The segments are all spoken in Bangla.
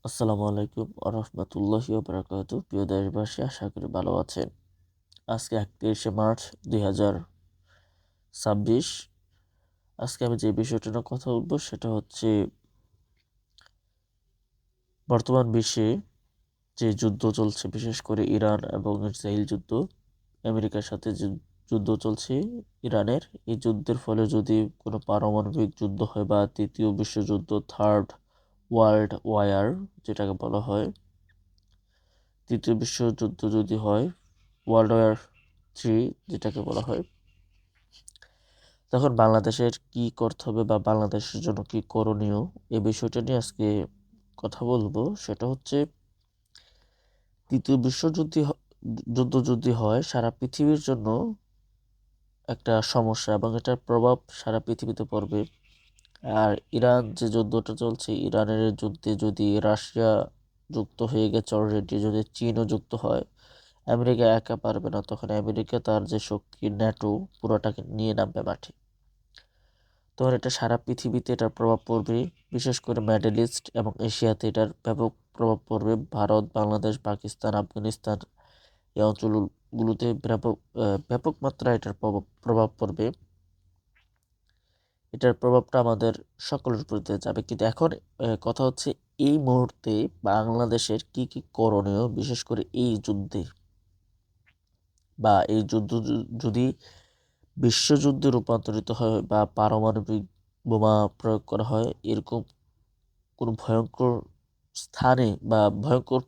আসসালামু আলাইকুম রহমতুল্লাহি বারাকাতু। প্রিয় দেশবাসী, আশা করি ভালো আছেন। আজকে 31শে মার্চ 2026। আজকে আমি যে বিষয়টা নিয়ে কথা বলবো সেটা হচ্ছে বর্তমান বিশ্বে যে যুদ্ধ চলছে, বিশেষ করে ইরান এবং ইসরায়েল যুদ্ধ। আমেরিকার সাথে যে যুদ্ধ চলছে ইরানের, এই যুদ্ধের ফলে যদি কোনো পারমাণবিক যুদ্ধ হয় বা তৃতীয় বিশ্বযুদ্ধ, থার্ড ওয়ার্ল্ড ওয়ার যেটাকে বলা হয়, তৃতীয় বিশ্বযুদ্ধ যদি হয়, ওয়ার্ল্ড ওয়ার 3 যেটাকে বলা হয়, তখন বাংলাদেশের কি করতে হবে বা বাংলাদেশের জন্য কি করণীয়, এই বিষয়টা নিয়ে আজকে কথা বলবো। সেটা হচ্ছে তৃতীয় যুদ্ধ যদি হয়, সারা পৃথিবীর জন্য একটা সমস্যা এবং এটার প্রভাব সারা পৃথিবীতে পড়বে। আর ইরান যে যুদ্ধটা চলছে, ইরানের যুদ্ধে যদি রাশিয়া যুক্ত হয়ে গেছে অলরেডি, যদি চীনও যুক্ত হয়, আমেরিকা একা পারবে না। তখন আমেরিকা তার যে শক্তি ন্যাটো পুরোটাকে নিয়ে নামবে মাঠে। তখন এটা সারা পৃথিবীতে এটার প্রভাব পড়বে, বিশেষ করে মিডল ইস্ট এবং এশিয়াতে এটার ব্যাপক প্রভাব পড়বে। ভারত, বাংলাদেশ, পাকিস্তান, আফগানিস্তান এই অঞ্চলগুলোতে ব্যাপক মাত্রায় এটার প্রভাব পড়বে। এটার প্রভাবটা আমাদের সকলের উপর দিয়ে যাবে। কিন্তু এখন কথা হচ্ছে, এই মুহূর্তে বাংলাদেশের কি কি করণীয়, বিশেষ করে এই যুদ্ধে বা এই যুদ্ধ যদি বিশ্বযুদ্ধে রূপান্তরিত হয় বা পারমাণবিক বোমা প্রয়োগ করা হয়, এরকম কোনো ভয়ঙ্কর স্থানে বা ভয়ঙ্কর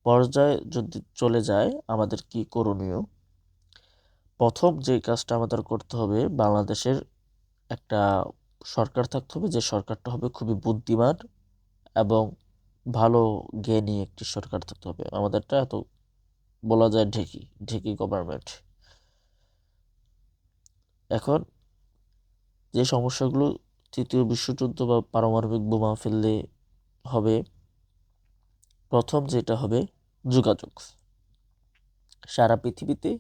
পর্যায়ে যদি চলে যায়, আমাদের কি করণীয়। প্রথম যে কাজটা আমাদের করতে হবে, বাংলাদেশের একটা সরকার থাকতে হবে, যে সরকারটা হবে খুবই বুদ্ধিমান এবং ভালো জ্ঞানী একটি সরকার থাকতে হবে। আমাদেরটা এত বলা যায় ঢেকি ঢেকি গভর্নমেন্ট। এখন যে সমস্যাগুলো তৃতীয় বিশ্বযুদ্ধ বা পারমাণবিক বোমা ফেললে হবে, প্রথম যেটা হবে যোগাযোগ। সারা পৃথিবীতে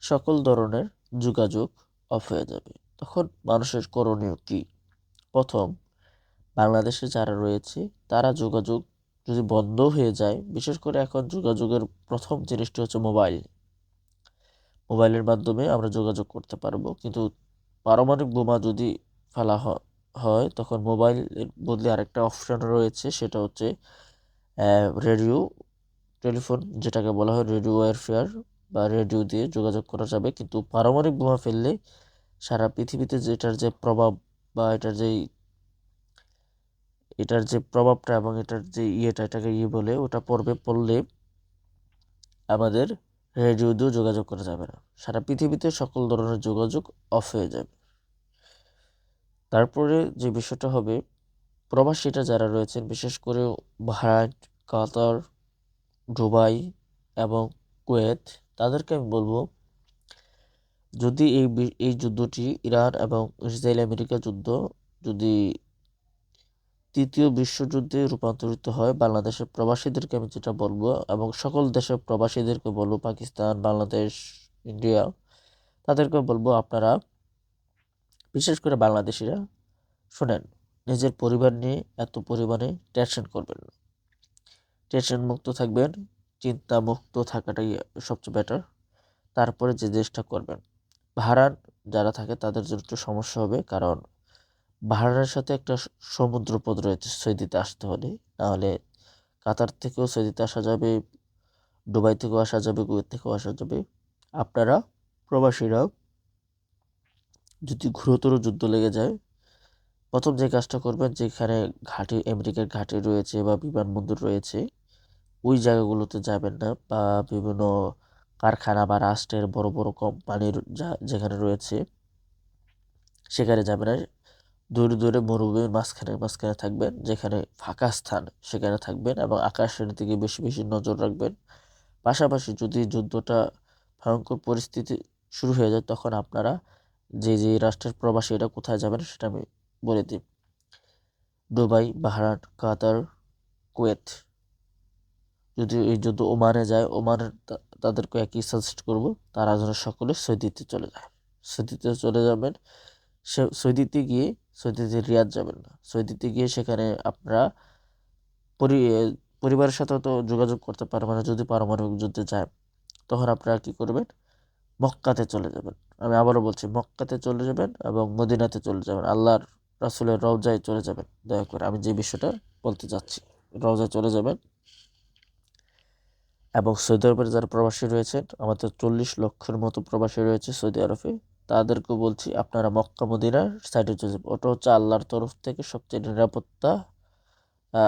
সকল ধরনের যোগাযোগ অফ হয়ে যাবে। তখন মানুষের করণীয় কি? প্রথম, বাংলাদেশে যারা রয়েছে তারা যোগাযোগ যদি বন্ধ হয়ে যায়, বিশেষ করে এখন যোগাযোগের প্রথম জিনিসটি হচ্ছে মোবাইল। মোবাইলের মাধ্যমে আমরা যোগাযোগ করতে পারবো। কিন্তু পারমাণবিক বোমা যদি ফেলা হয়, তখন মোবাইলের বদলে আরেকটা অপশন রয়েছে, সেটা হচ্ছে রেডিও টেলিফোন, যেটাকে বলা হয় রেডিও ওয়্যারফেয়ার, বা রেডিও দিয়ে যোগাযোগ করা যাবে। কিন্তু পারমাণবিক বোমা ফেললে সারা পৃথিবীতে যেটার যে প্রভাব বা এটার যে প্রভাবটা এবং এটার যে এটাকে বলে, ওটা পড়লে আমাদের রেডিও দিয়েও যোগাযোগ করা যাবে না। সারা পৃথিবীতে সকল ধরনের যোগাযোগ অফ হয়ে যাবে। তারপরে যে বিষয়টা হবে, প্রবাসীরা যারা রয়েছেন, বিশেষ করে ভারত, কাতার, দুবাই এবং কুয়েত, তাদেরকে আমি বলবো, যদি এই যুদ্ধটি ইরান এবং ইসরায়েল আমেরিকা যুদ্ধ যদি তৃতীয় বিশ্বযুদ্ধে রূপান্তরিত হয়, বাংলাদেশের প্রবাসীদেরকে আমি যেটা বলবো এবং সকল দেশের প্রবাসীদেরকে বলবো, পাকিস্তান, বাংলাদেশ, ইন্ডিয়া, তাদেরকে বলবো, আপনারা বিশেষ করে বাংলাদেশিরা শোনেন, নিজের পরিবার নিয়ে এত পরিমাণে টেনশন করবেন না। টেনশন মুক্ত থাকবেন, চিন্তা মুক্ত থাকাটাই সবচেয়ে বেটার। তারপরে যে দেশটা করবেন, ভাড়ার যারা থাকে তাদের জন্য একটু সমস্যা হবে, কারণ ভাড়ার সাথে একটা সমুদ্রপথ রয়েছে সৌদিতে আসতে হলে। নাহলে কাতার থেকেও সৌদিতে আসা যাবে, দুবাই থেকেও আসা যাবে, কুয়েত থেকেও আসা যাবে। আপনারা প্রবাসীরা যদি ঘোরতর যুদ্ধ লেগে যায়, প্রথম যে কাজটা করবেন, যেখানে আমেরিকার ঘাঁটি রয়েছে বা বিমানবন্দর রয়েছে, ওই জায়গাগুলোতে যাবেন না, বা বিভিন্ন কারখানা বা রাষ্ট্রের বড় বড় কোম্পানির যেখানে রয়েছে সেখানে যাবেন না। দূরে দূরে মরুভূমির মাঝখানে মাঝখানে থাকবেন, যেখানে ফাঁকা স্থান সেখানে থাকবেন এবং আকাশের দিকে বেশি বেশি নজর রাখবেন। পাশাপাশি যদি যুদ্ধটা ভয়ঙ্কর পরিস্থিতি শুরু হয়ে যায়, তখন আপনারা যে যে রাষ্ট্রের প্রবাসী, এটা কোথায় যাবেন সেটা আমি বলে দিই। দুবাই, বাহরাইন, কাতার, কুয়েত। যদি এই যুদ্ধ ওমানে যায়, তাদেরকে একই সাজেস্ট করব, তারা যেন সকলে সৌদিতে চলে যায়। সৌদিতে চলে যাবেন। সৌদিতে গিয়ে, সৌদিতে রিয়াদ যাবেন না, সৌদিতে গিয়ে সেখানে আপনারা পরিবারের সাথে তো যোগাযোগ করতে পারবে না যদি পারমাণবিক যুদ্ধে যায়। তখন আপনারা কি করবেন? মক্কাতে চলে যাবেন। আমি আবারও বলছি, মক্কাতে চলে যাবেন এবং মদিনাতে চলে যাবেন, আল্লাহর রাসূলের রওজায় চলে যাবেন। দয়া করে আমি যে বিষয়টা বলতে চাচ্ছি, রওজায় চলে যাবেন। এবং সৌদি আরবের যারা প্রবাসী রয়েছেন, আমাদের 40 লক্ষের মতো প্রবাসী রয়েছে সৌদি আরবে, তাদেরকে বলছি আপনারা মক্কা মদিনার সাইডে চলে যাবেন। ওটা হচ্ছে আল্লাহর তরফ থেকে সবচেয়ে নিরাপত্তা,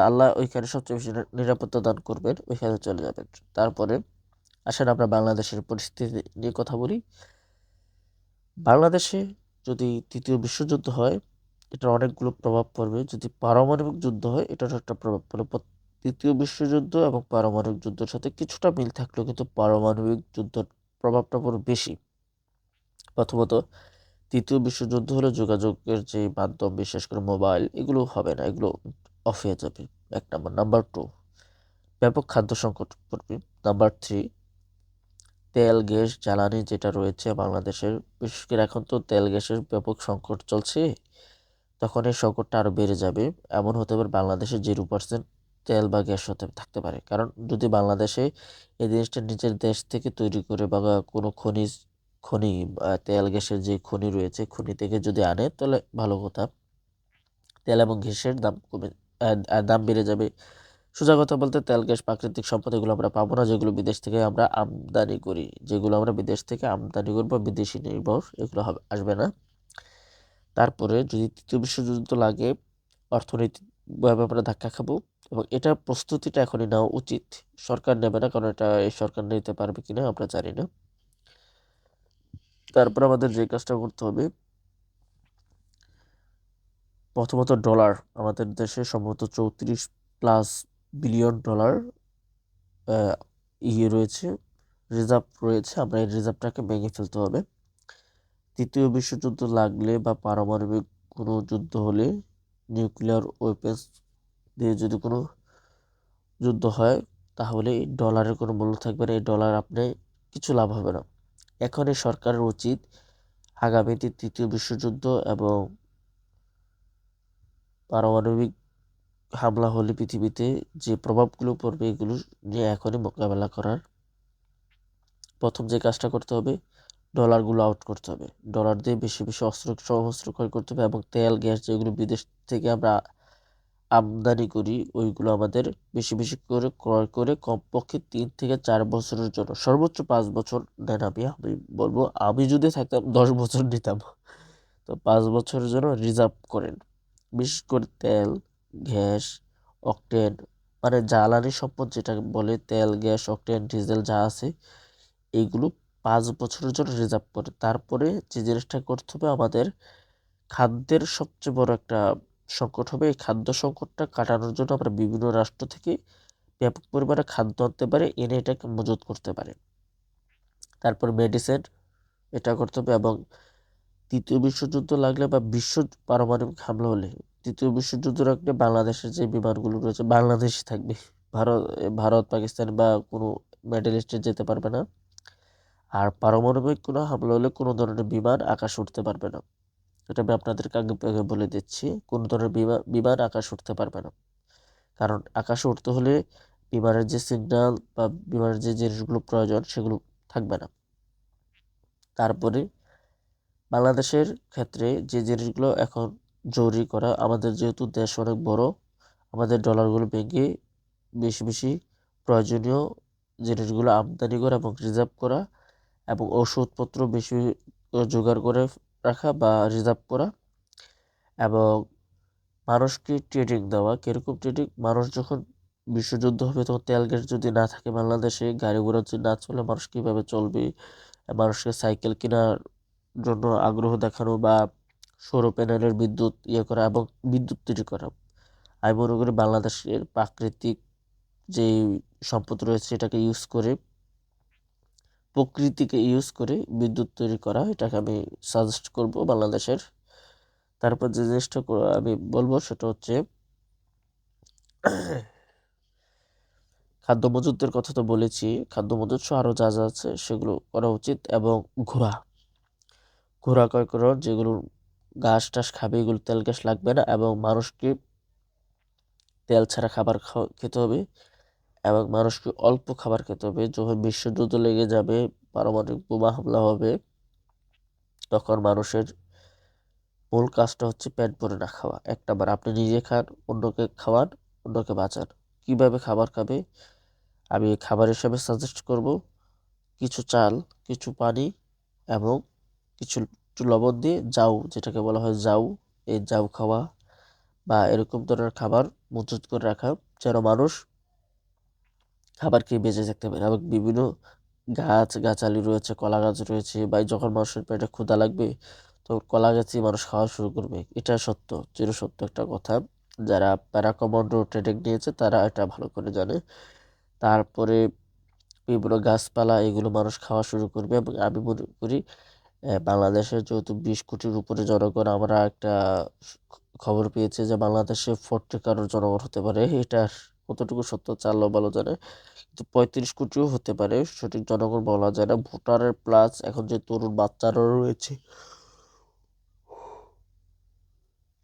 আল্লাহ ওইখানে সবচেয়ে বেশি নিরাপত্তা দান করবেন, ওইখানে চলে যাবেন। তারপরে আসেন আমরা বাংলাদেশের পরিস্থিতি নিয়ে কথা বলি। বাংলাদেশে যদি তৃতীয় বিশ্বযুদ্ধ হয়, এটার অনেকগুলো প্রভাব পড়বে। যদি পারমাণবিক যুদ্ধ হয়, এটার একটা প্রভাব পড়বে। তৃতীয় বিশ্বযুদ্ধ এবং পারমাণবিক যুদ্ধের সাথে কিছুটা মিল থাকলেও কিন্তু পারমাণবিক যুদ্ধের প্রভাবটা পুরো বেশি। প্রথমত, তৃতীয় বিশ্বযুদ্ধ হলে যোগাযোগের যে মাধ্যম, বিশেষ করে মোবাইল, এগুলো হবে না, এগুলো অফ হয়ে যাবে। এক নাম্বার। নাম্বার টু, ব্যাপক খাদ্য সংকট পড়বে। নাম্বার থ্রি, তেল গ্যাস জ্বালানি যেটা রয়েছে বাংলাদেশের, বিশেষ করে এখন তো তেল গ্যাসের ব্যাপক সংকট চলছে, তখন এই সংকটটা আরো বেড়ে যাবে। এমন হতে পারে বাংলাদেশে 0% তেল বা গ্যাস হতে থাকতে পারে। কারণ যদি বাংলাদেশে এই জিনিসটা নিজের দেশ থেকে তৈরি করে বা কোনো খনি তেল গ্যাসের যে খনি রয়েছে, খনি থেকে যদি আনে তাহলে ভালো কথা। তেল এবং গ্যাসের দাম দাম বেড়ে যাবে। সোজা কথা বলতে, তেল গ্যাস প্রাকৃতিক সম্পদ এগুলো আমরা পাবো না, যেগুলো বিদেশ থেকে আমরা আমদানি করি। যেগুলো আমরা বিদেশ থেকে আমদানি করবো, বিদেশি নির্ভর, এগুলো আসবে না। তারপরে যদি তৃতীয় বিশ্বযুদ্ধ লাগে, অর্থনৈতিক ব্যাপারে ধাক্কা খাবো, এবং এটার প্রস্তুতিটা এখনই নেওয়া উচিত। সরকার নেবে না, কারণ এটা এই সরকার নিতে পারবে কিনা আমরা জানি না। তারপর আমাদের যে কাজটা করতে হবে, প্রথমত ডলার, আমাদের দেশে সম্ভবত 34+ বিলিয়ন ডলার রয়েছে, রিজার্ভ রয়েছে। আমরা এই রিজার্ভটাকে ভেঙে ফেলতে হবে। তৃতীয় বিশ্বযুদ্ধ লাগলে বা পারমাণবিক কোনো যুদ্ধ হলে, নিউক্লিয়ার ওয়েপেন্স দিয়ে যদি কোনো যুদ্ধ হয়, তাহলে এই ডলারের কোনো মূল্য থাকবে না। এই ডলার আপনি কিছু লাভ হবে না। এখন এই সরকারের উচিত আগামীতে তৃতীয় বিশ্বযুদ্ধ এবং পারমাণবিক হামলা হলে পৃথিবীতে যে প্রভাবগুলো পড়বে, এগুলো নিয়ে এখনই মোকাবেলা করার। প্রথম যে কাজটা করতে হবে, ডলারগুলো আউট করতে হবে। ডলার দিয়ে বেশি বেশি অস্ত্র ক্রয় করতে হবে, এবং তেল গ্যাস যেগুলো বিদেশ থেকে আমরা আমদানি করি, ওইগুলো আমাদের বেশি বেশি করে ক্রয় করে কমপক্ষে 3 থেকে 4 বছরের জন্য, সর্বোচ্চ 5 বছর নেন। আমি বলবো, আমি যদি থাকতাম 10 বছর নিতাম। তো 5 বছরের জন্য রিজার্ভ করেন। বিশেষ করে তেল, গ্যাস, অকটেন, মানে জ্বালানি সম্পদ যেটা বলে, তেল, গ্যাস, অকটেন, ডিজেল যা আছে, এইগুলো 5 বছরের জন্য রিজার্ভ করে। তারপরে যে জিনিসটা করতে হবে, আমাদের খাদ্যের সবচেয়ে বড় একটা সংকট হবে। এই খাদ্য সংকটটা কাটানোর জন্য আমরা বিভিন্ন রাষ্ট্র থেকে ব্যাপক পরিমাণে খাদ্য আনতে পারে, এনে এটাকে মজুত করতে পারে। তারপর মেডিসিন, এটা করতে হবে। এবং তৃতীয় বিশ্বযুদ্ধ লাগলে বা বিশ্ব পারমাণবিক হামলা হলে, তৃতীয় বিশ্বযুদ্ধ রাখলে বাংলাদেশের যে বিমানগুলো রয়েছে বাংলাদেশই থাকবে। ভারত ভারত পাকিস্তান বা কোনো মিডল ইস্টে যেতে পারবে না। আর পারমাণবিক কোনো হামলা হলে কোনো ধরনের বিমান আকাশে উঠতে পারবে না। এটা আমি আপনাদেরকে আগে আগে বলে দিচ্ছি, কোনো ধরনের বিমান আকাশে উঠতে পারবে না। কারণ আকাশে উঠতে হলে বিমানের যে সিগন্যাল বা বিমানের যে জিনিসগুলো প্রয়োজন, সেগুলো থাকবে না। তারপরে বাংলাদেশের ক্ষেত্রে যে জিনিসগুলো এখন জরুরি করা, আমাদের যেহেতু দেশ অনেক বড়, আমাদের ডলারগুলো ভেঙে বেশি বেশি প্রয়োজনীয় জিনিসগুলো আমদানি করা এবং রিজার্ভ করা, এবং ওষুধপত্র বেশি জোগাড় করে রাখা বা রিজার্ভ করা, এবং মানুষকে ট্রেনিং দেওয়া। কিরকম ট্রেনিং? মানুষ যখন বিশ্বযুদ্ধ হবে, তখন তেল গ্যাস যদি না থাকে বাংলাদেশে, গাড়ি ঘোড়া যদি না চলে, মানুষ কীভাবে চলবে? মানুষকে সাইকেল কেনার জন্য আগ্রহ দেখানো, বা সৌর প্যানেলের বিদ্যুৎ করা এবং বিদ্যুৎ তৈরি করা। আমি মনে করি বাংলাদেশের প্রাকৃতিক যে সম্পদ রয়েছে, এটাকে ইউজ করে, প্রকৃতিকে ইউজ করে বিদ্যুৎ তৈরি করা, এটাকে আমি সাজেস্ট করব বাংলাদেশের। তারপর যে জিনিসটা আমি বলবো, সেটা হচ্ছে খাদ্য মজুতের কথা তো বলেছি, খাদ্য মজুত সহ আরও যা যা আছে সেগুলো করা উচিত। এবং ঘোড়া ঘোড়া ক্রয় করো, যেগুলো ঘাস টাস খাবে, এগুলো তেল গ্যাস লাগবে না, এবং মানুষকে তেল ছাড়া খাবার খেতে হবে এবং মানুষকে অল্প খাবার খেতে হবে। যখন বিশ্বযুদ্ধ লেগে যাবে, পারমাণবিক বোমা হামলা হবে, তখন মানুষের মূল কাজটা হচ্ছে পেট ভরে না খাওয়া। এক নাম্বার, আপনি নিজে খান, অন্যকে খাওয়ান, অন্যকে বাঁচান। কিভাবে খাবার খাবে আমি খাবার হিসাবে সাজেস্ট করব, কিছু চাল, কিছু পানি এবং কিছু একটু লবণ দিয়ে জাউ, যেটাকে বলা হয় জাউ, এই জাউ খাওয়া বা এরকম ধরনের খাবার মজুত করে রাখা, যেন মানুষ খাবার খেয়ে বেঁচে থাকতে পারে। এবং বিভিন্ন গাছালি রয়েছে, কলা গাছ রয়েছে, বা যখন মানুষের পেটে ক্ষুধা লাগবে তো কলা গাছই মানুষ খাওয়া শুরু করবে। এটা সত্য, চিরসত্য একটা কথা। যারা প্যারা কমান্ডো ট্রেনিং নিয়েছে তারা এটা ভালো করে জানে। তারপরে বিভিন্ন গাছপালা এগুলো মানুষ খাওয়া শুরু করবে। এবং আমি মনে করি বাংলাদেশের যেহেতু 20 কোটির উপরে জনগণ, আমরা একটা খবর পেয়েছি যে বাংলাদেশে 40 কারোর জনগণ হতে পারে। এটার কতটুকু সত্য আল্লাহ ভালো জানে, কিন্তু 35 কোটিও হতে পারে, সঠিক জনগণ বলা যায় না। ভোটারের প্লাস এখন যে তরুণ বাচ্চারাও রয়েছে,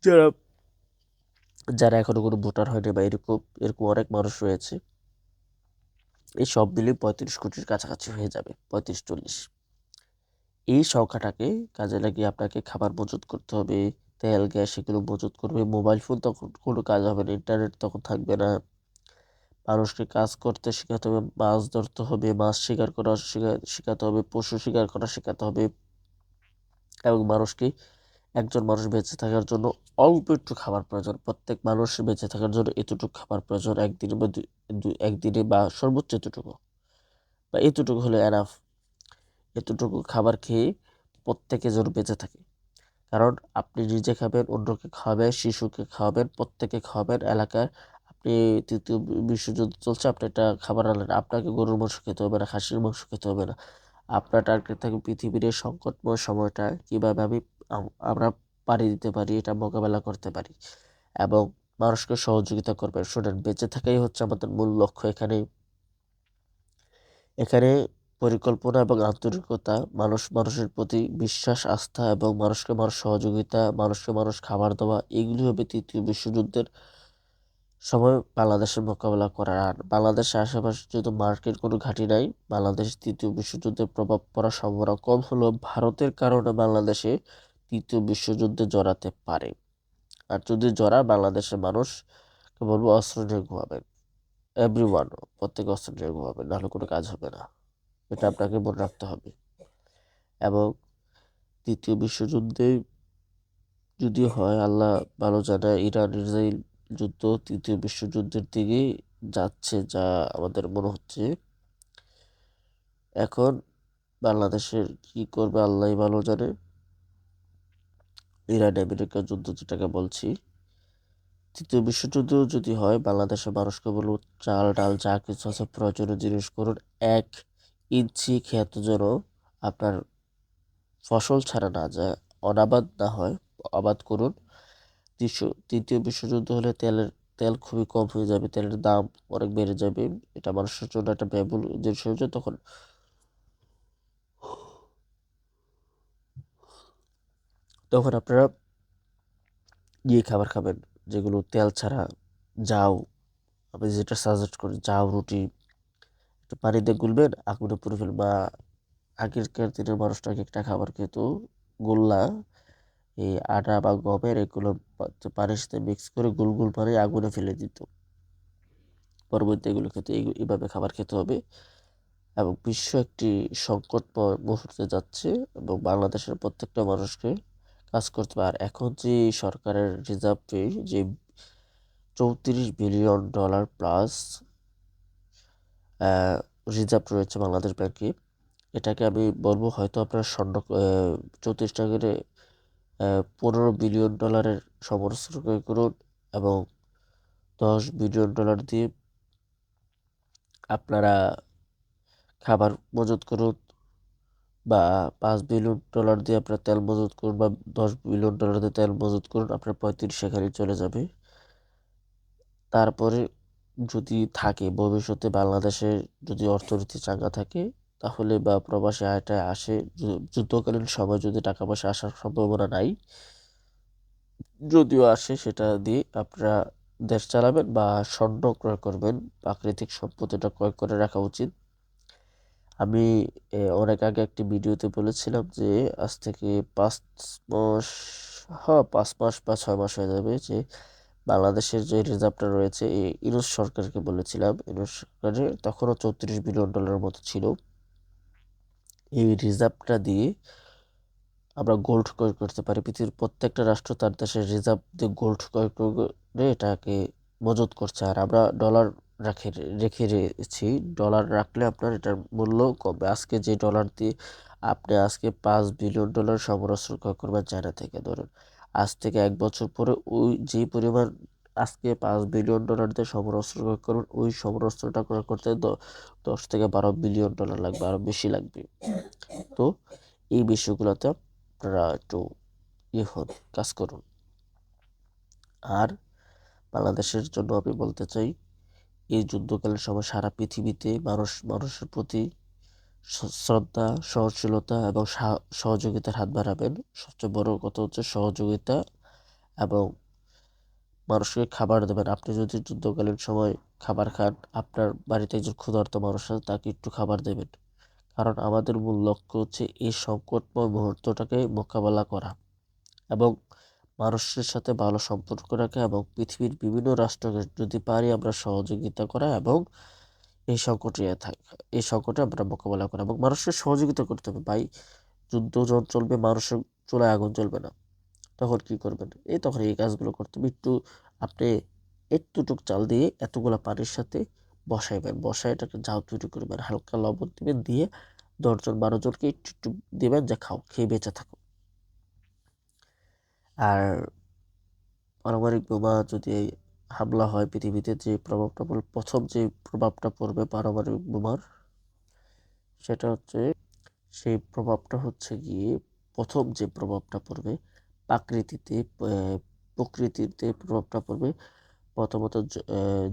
যারা যারা এখনো কোনো ভোটার হয়নি বা এরকম এরকম অনেক মানুষ রয়েছে, এই সব মিলিয়ে 35 কোটির কাছাকাছি হয়ে যাবে, 35-40। এই সংখ্যাটাকে কাজে লাগিয়ে আপনাকে খাবার মজুত করতে হবে, তেল গ্যাস এগুলো মজুত করবে। মোবাইল ফোন তখন কোনো কাজ হবে না, ইন্টারনেট তখন থাকবে না। মানুষকে কাজ করতে শেখাতে হবে, মাছ ধরতে হবে, মাছ শিকার করা শেখাতে হবে, পশু শিকার করা শেখাতে হবে। এবং মানুষকে, একজন মানুষ বেঁচে থাকার জন্য অল্প একটু খাবার প্রয়োজন। প্রত্যেক মানুষ বেঁচে থাকার জন্য এতটুকু খাবার প্রয়োজন, একদিনে বা একদিনে বা সর্বোচ্চ এতটুকু, বা এতটুকু হলে এনাফ। এতটুকু খাবার খেয়ে প্রত্যেকে যেন বেঁচে থাকে। কারণ আপনি নিজে খাবেন, অন্যকে খাওয়াবেন, শিশুকে খাওয়াবেন, প্রত্যেকে খাওয়াবেন এলাকার। আপনি তৃতীয় বিশ্বযুদ্ধ চলছে, আপনি একটা খাবার আনলেন, আপনাকে গরুর মাংস খেতে হবে না, খাসির মাংস খেতে হবে না। আপনার টার্গেট থাকবে পৃথিবীর এই সংকটময় সময়টা কিভাবে আমরা পাড়ি দিতে পারি, এটা মোকাবেলা করতে পারি এবং মানুষকে সহযোগিতা করবে। শোনেন, বেঁচে থাকাই হচ্ছে আমাদের মূল লক্ষ্য। এখানে এখানে পরিকল্পনা এবং আন্তরিকতা, মানুষের প্রতি বিশ্বাস, আস্থা এবং মানুষকে মানুষ সহযোগিতা, মানুষকে মানুষ খাবার দেওয়া, এগুলি হবে তৃতীয় বিশ্বযুদ্ধের সময় বাংলাদেশের মোকাবেলা করার। আর বাংলাদেশের আশেপাশে যেহেতু মার্কেট কোনো ঘাঁটি নাই, বাংলাদেশ তৃতীয় বিশ্বযুদ্ধের প্রভাব পড়ার সম্ভাবনা কম হলেও ভারতের কারণে বাংলাদেশে তৃতীয় যুদ্ধে জড়াতে পারে। আর যদি জড়ায়, বাংলাদেশের মানুষকে বলবো অস্ত্র নিয়ে ঘুমাবেন। এভরিওয়ান, প্রত্যেকে অস্ত্র নিয়ে ঘুমাবেন, নাহলে কোনো কাজ হবে না। এটা আপনাকে মনে রাখতে হবে। এবং তৃতীয় বিশ্বযুদ্ধে যদি হয়, আল্লাহ ভালো জানে, ইরান ইসরায়েল যুদ্ধ তৃতীয় বিশ্বযুদ্ধের দিকে যাচ্ছে, যা আমাদের মনে হচ্ছে। এখন বাংলাদেশের কি করবে আল্লাহই ভালো জানে। ইরান আমেরিকা যুদ্ধ যেটাকে বলছি, তৃতীয় বিশ্বযুদ্ধ যদি হয়, বাংলাদেশের মানুষকে বলবো চাল ডাল যা কিছু আছে প্রয়োজনীয় জিনিস করুন। 1 ইঞ্চি ক্ষেত যেন আপনার ফসল ছাড়া না যায়, অনাবাদ না হয়, আবাদ করুন। তৃতীয় বিশ্বযুদ্ধ হলে তেল খুবই কম হয়ে যাবে, তেলের দাম অনেক বেড়ে যাবে। এটা মানুষের জন্য একটা ব্যয়বহুল জিনিস হয়ে যায়। তখন তখন আপনারা গিয়ে খাবার খাবেন যেগুলো তেল ছাড়া। যাও, আমি যেটা সাজেস্ট করি, যাও রুটি একটু পানি দিয়ে গুলবেন, আগুনে পুড়ে ফেলবেন। বা আগেরকার দিনের মানুষটা একটা খাবার খেত, গোল্লা, এই আটা বা গমের, এগুলো পানির সাথে মিক্স করে গুল গুল পানি আগুনে ফেলে দিত। পরবর্তী এগুলো খেতে, এইভাবে খাবার খেতে হবে। এবং বিশ্ব একটি সংকটময় মুহূর্তে যাচ্ছে এবং বাংলাদেশের প্রত্যেকটা মানুষকে কাজ করতে হবে। আর এখন যে সরকারের রিজার্ভে যে $34 বিলিয়ন প্লাস রিজার্ভ রয়েছে বাংলাদেশ ব্যাংকে, এটাকে আমি বলবো হয়তো আপনার 34টা করে $15 বিলিয়ন সমরাস্ত্র ক্রয় করুন এবং $10 বিলিয়ন দিয়ে আপনারা খাবার মজুত করুন, বা $5 বিলিয়ন দিয়ে আপনার তেল মজুত করুন, বা $10 বিলিয়ন দিয়ে তেল মজুত করুন, আপনার 35 সেখানে চলে যাবে। তারপরে যদি থাকে ভবিষ্যতে বাংলাদেশের যদি অর্থনীতি চাঙ্গা থাকে, তাহলে বা প্রবাসী আয়টা আসে, যুদ্ধকালীন সময় যদি টাকা পয়সা আসার সম্ভাবনা নাই, যদিও আসে, সেটা দিয়ে আপনারা দেশ চালাবেন বা স্বর্ণ ক্রয় করবেন, প্রাকৃতিক সম্পত্তিটা ক্রয় করে রাখা উচিত। আমি অনেক আগে একটি ভিডিওতে বলেছিলাম যে আজ থেকে 5 মাস, হ্যাঁ 5 মাস বা 6 মাস হয়ে যাবে, যে বাংলাদেশের যে রিজার্ভটা রয়েছে এই ইউনূস সরকারকে বলেছিলাম, ইউনূস সরকারের তখনও $34 বিলিয়ন মতো ছিল। এই রিজার্ভটা দিয়ে আমরা গোল্ড ক্রয় করতে পারি। পৃথিবীর প্রত্যেকটা রাষ্ট্র তার দেশের রিজার্ভ দিয়ে গোল্ড ক্রয় করে এটাকে মজুত করছে, আর আমরা ডলার রেখে রেখেছি। ডলার রাখলে আপনার এটার মূল্য কমবে। আজকে যে ডলার দিয়ে আপনি আজকে $5 বিলিয়ন সমরাস্ত্র ক্রয় করবেন চায়না থেকে, ধরুন আজ থেকে 1 বছর পরে ওই যে পরিমাণ আজকে $5 বিলিয়ন দিয়ে সমরাস্ত্র ক্রয় করবেন, ওই সমরাস্ত্রটা ক্রয় করতে 10 থেকে 12 বিলিয়ন ডলার লাগবে, আরো বেশি লাগবে। তো এই বিষয়গুলোতে আপনারা একটু হন, কাজ করুন। আর বাংলাদেশের জন্য আমি বলতে চাই, এই যুদ্ধকালীন সময় সারা পৃথিবীতে মানুষের প্রতি শ্রদ্ধা, সহনশীলতা এবং সহযোগিতার হাত বাড়াবেন। সবচেয়ে বড় কথা হচ্ছে সহযোগিতা, এবং মানুষকে খাবার দেবেন। আপনি যদি যুদ্ধকালীন সময় খাবার খান, আপনার বাড়িতে একজন ক্ষুধার্ত মানুষ আছে, তাকে একটু খাবার দেবেন। কারণ আমাদের মূল লক্ষ্য হচ্ছে এই সংকটময় মুহূর্তটাকে মোকাবেলা করা এবং মানুষের সাথে ভালো সম্পর্ক রাখা, এবং পৃথিবীর বিভিন্ন রাষ্ট্রকে যদি পারি আমরা সহযোগিতা করা, এবং এই সংকটে আমরা মোকাবেলা করা, এবং মানুষকে সহযোগিতা করতে হবে। ভাই, যুদ্ধ যখন চলবে, মানুষের চুলায় আগুন জ্বলবে না, তখন কি করবেন? তখন এই কাজগুলো করতে হবে। আপনি একটুটুক চাল দিয়ে এতগুলা পানির সাথে বসাইবেন, বসায় এটাকে জাল তৈরি করবেন, হালকা লবণ দিবেন, দিয়ে 10 জন 12 জনকে একটু একটু দিবেন, যে খাও, খেয়ে বেঁচে থাকো। আর পারমাণবিক বোমা যদি হামলা হয়, পৃথিবীতে যে প্রভাবটা পড়বে, প্রথম যে প্রভাবটা পড়বে পারমাণবিক বোমার, সেটা হচ্ছে, সেই প্রভাবটা হচ্ছে গিয়ে, প্রথম যে প্রভাবটা পড়বে প্রাকৃতিতে, প্রকৃতিতে প্রভাবটা পড়বে। প্রথমত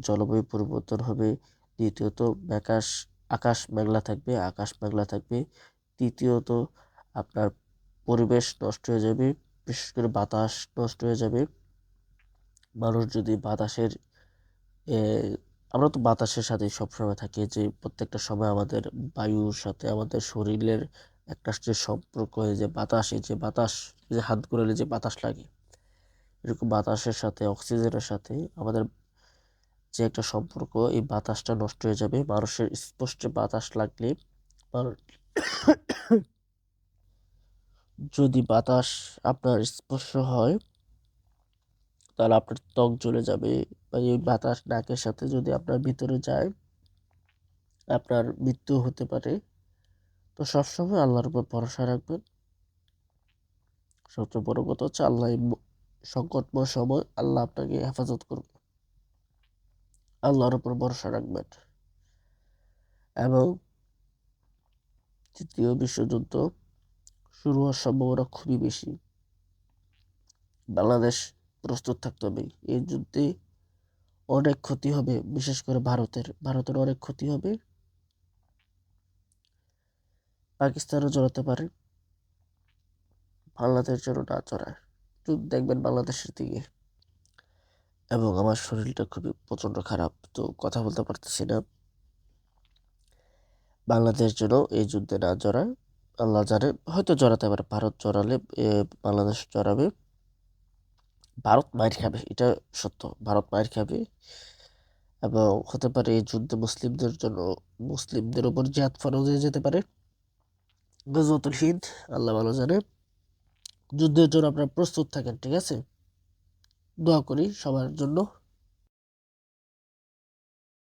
জলবায়ু পরিবর্তন হবে, দ্বিতীয়ত আকাশ মেঘলা থাকবে, তৃতীয়ত আপনার পরিবেশ নষ্ট হয়ে যাবে, বিশেষ করে বাতাস নষ্ট হয়ে যাবে। মানুষ যদি আমরা তো বাতাসের সাথে সবসময় থাকি, যে প্রত্যেকটা সময় আমাদের বায়ুর সাথে আমাদের শরীরের একটা যে সম্পর্ক, যে হাত ঘোরালে যে বাতাস লাগে, এরকম বাতাসের সাথে অক্সিজেনের সাথে আমাদের যে একটা সম্পর্ক, এই বাতাসটা নষ্ট হয়ে যাবে। মানুষের স্পষ্ট বাতাস লাগলে, যদি বাতাস আপনার স্পর্শ হয়, তাহলে আপনার ত্বক জ্বলে যাবে, বা এই বাতাস নাকের সাথে যদি আপনার ভিতরে যায়, আপনার মৃত্যু হতে পারে। তো সবসময় আল্লাহর উপর ভরসা রাখবেন। সবচেয়ে বড় কথা হচ্ছে আল্লাহ সংকটময় সময় আল্লাহ আপনাকে হেফাজত করবে। আল্লাহর উপর ভরসা রাখবেন। এবং তৃতীয় বিশ্বযুদ্ধ শুরু হওয়ার সম্ভাবনা খুবই বেশি। বাংলাদেশ প্রস্তুত থাকতে হবে। এই যুদ্ধে অনেক ক্ষতি হবে, বিশেষ করে ভারতের অনেক ক্ষতি হবে। পাকিস্তানও জড়াতে পারে, বাংলাদেশ যেন না জড়ায়। দেখবেন বাংলাদেশের দিকে। এবং আমার শরীরটা খুবই প্রচন্ড খারাপ, তো কথা বলতে পারতেছি না। বাংলাদেশ যেন এই যুদ্ধে না জড়ায়। আল্লাহ জানে, হয়তো জড়াতে পারে। ভারত জড়ালে বাংলাদেশ জড়াবে। ভারত মাইর খাবে, এটা সত্য, ভারত মাইর খাবে। এবং হতে পারে এই যুদ্ধে মুসলিমদের উপর জিহাদ ফরজ হয়ে যেতে পারে, গজওয়াতুল হিন্দ, আল্লাহ ভালো জানে। যুদ্ধের জন্য আপনারা প্রস্তুত থাকেন, ঠিক আছে? দোয়া করি সবার জন্য।